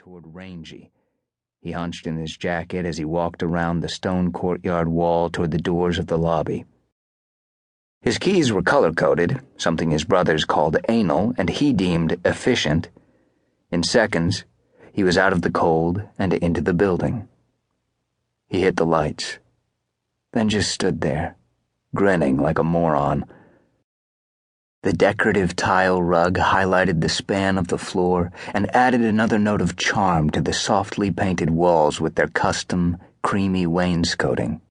toward Rangy. He hunched in his jacket as he walked around the stone courtyard wall toward the doors of the lobby. His keys were color-coded, something his brothers called anal and he deemed efficient. In seconds, he was out of the cold and into the building. He hit the lights, then just stood there, grinning like a moron. The decorative tile rug highlighted the span of the floor and added another note of charm to the softly painted walls with their custom, creamy wainscoting.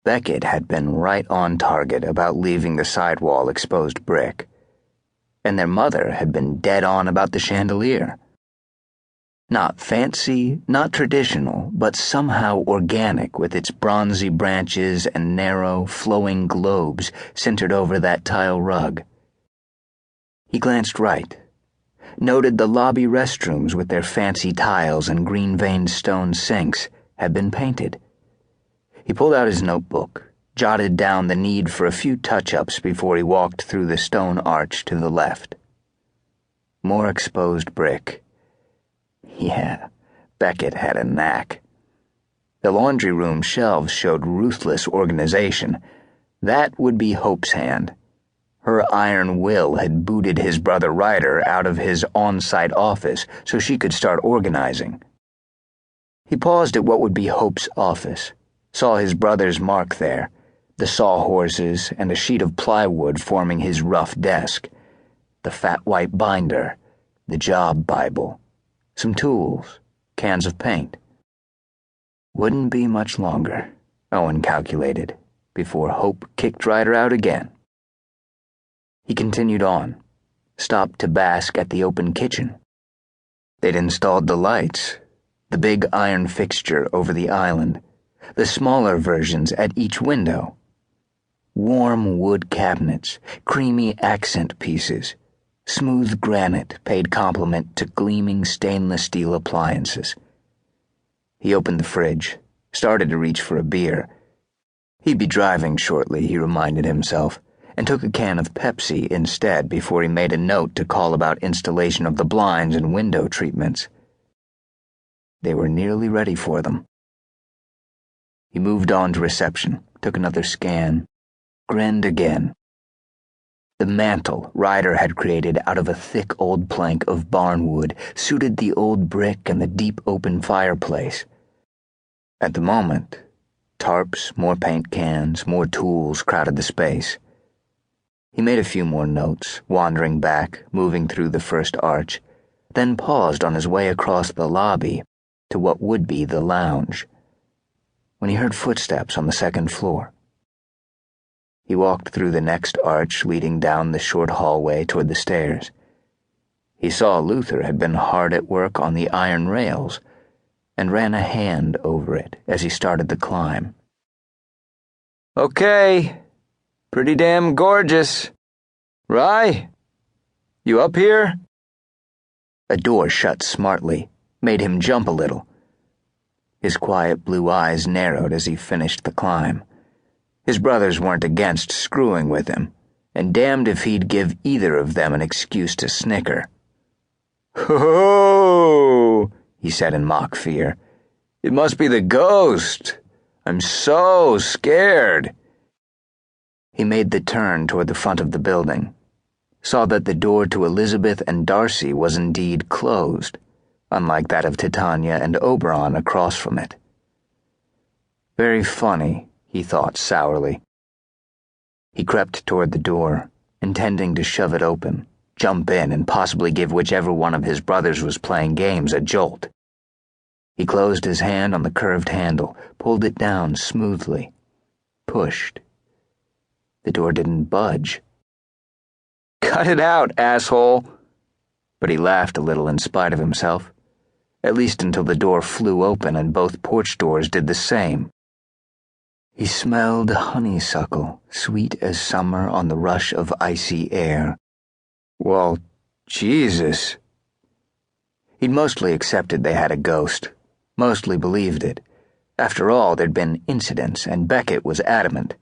Beckett had been right on target about leaving the sidewall exposed brick, and their mother had been dead on about the chandelier. Not fancy, not traditional, but somehow organic with its bronzy branches and narrow, flowing globes centered over that tile rug. He glanced right, noted the lobby restrooms with their fancy tiles and green-veined stone sinks had been painted. He pulled out his notebook, jotted down the need for a few touch-ups before he walked through the stone arch to the left. More exposed brick. Yeah, Beckett had a knack. The laundry room shelves showed ruthless organization. That would be Hope's hand. Her iron will had booted his brother Ryder out of his on-site office so she could start organizing. He paused at what would be Hope's office, saw his brother's mark there, the sawhorses and a sheet of plywood forming his rough desk, the fat white binder, the job Bible, some tools, cans of paint. Wouldn't be much longer, Owen calculated, before Hope kicked Ryder out again. He continued on, stopped to bask at the open kitchen. They'd installed the lights, the big iron fixture over the island, the smaller versions at each window. Warm wood cabinets, creamy accent pieces, smooth granite paid compliment to gleaming stainless steel appliances. He opened the fridge, started to reach for a beer. He'd be driving shortly, he reminded himself, and took a can of Pepsi instead before he made a note to call about installation of the blinds and window treatments. They were nearly ready for them. He moved on to reception, took another scan, grinned again. The mantel Ryder had created out of a thick old plank of barnwood suited the old brick and the deep open fireplace. At the moment, tarps, more paint cans, more tools crowded the space. He made a few more notes, wandering back, moving through the first arch, then paused on his way across the lobby to what would be the lounge, when he heard footsteps on the second floor. He walked through the next arch leading down the short hallway toward the stairs. He saw Luther had been hard at work on the iron rails and ran a hand over it as he started the climb. "Okay. Pretty damn gorgeous. Rye, you up here?" A door shut smartly, made him jump a little. His quiet blue eyes narrowed as he finished the climb. His brothers weren't against screwing with him, and damned if he'd give either of them an excuse to snicker. "Ho-ho!" he said in mock fear. "It must be the ghost. I'm so scared." He made the turn toward the front of the building, saw that the door to Elizabeth and Darcy was indeed closed, unlike that of Titania and Oberon across from it. Very funny, he thought sourly. He crept toward the door, intending to shove it open, jump in, and possibly give whichever one of his brothers was playing games a jolt. He closed his hand on the curved handle, pulled it down smoothly, pushed. The door didn't budge. "Cut it out, asshole!" But he laughed a little in spite of himself, at least until the door flew open and both porch doors did the same. He smelled honeysuckle, sweet as summer on the rush of icy air. Well, Jesus. He'd mostly accepted they had a ghost, mostly believed it. After all, there'd been incidents, and Beckett was adamant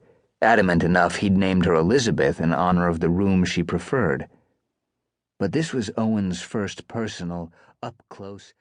enough he'd named her Elizabeth in honor of the room she preferred. But this was Owen's first personal, up-close,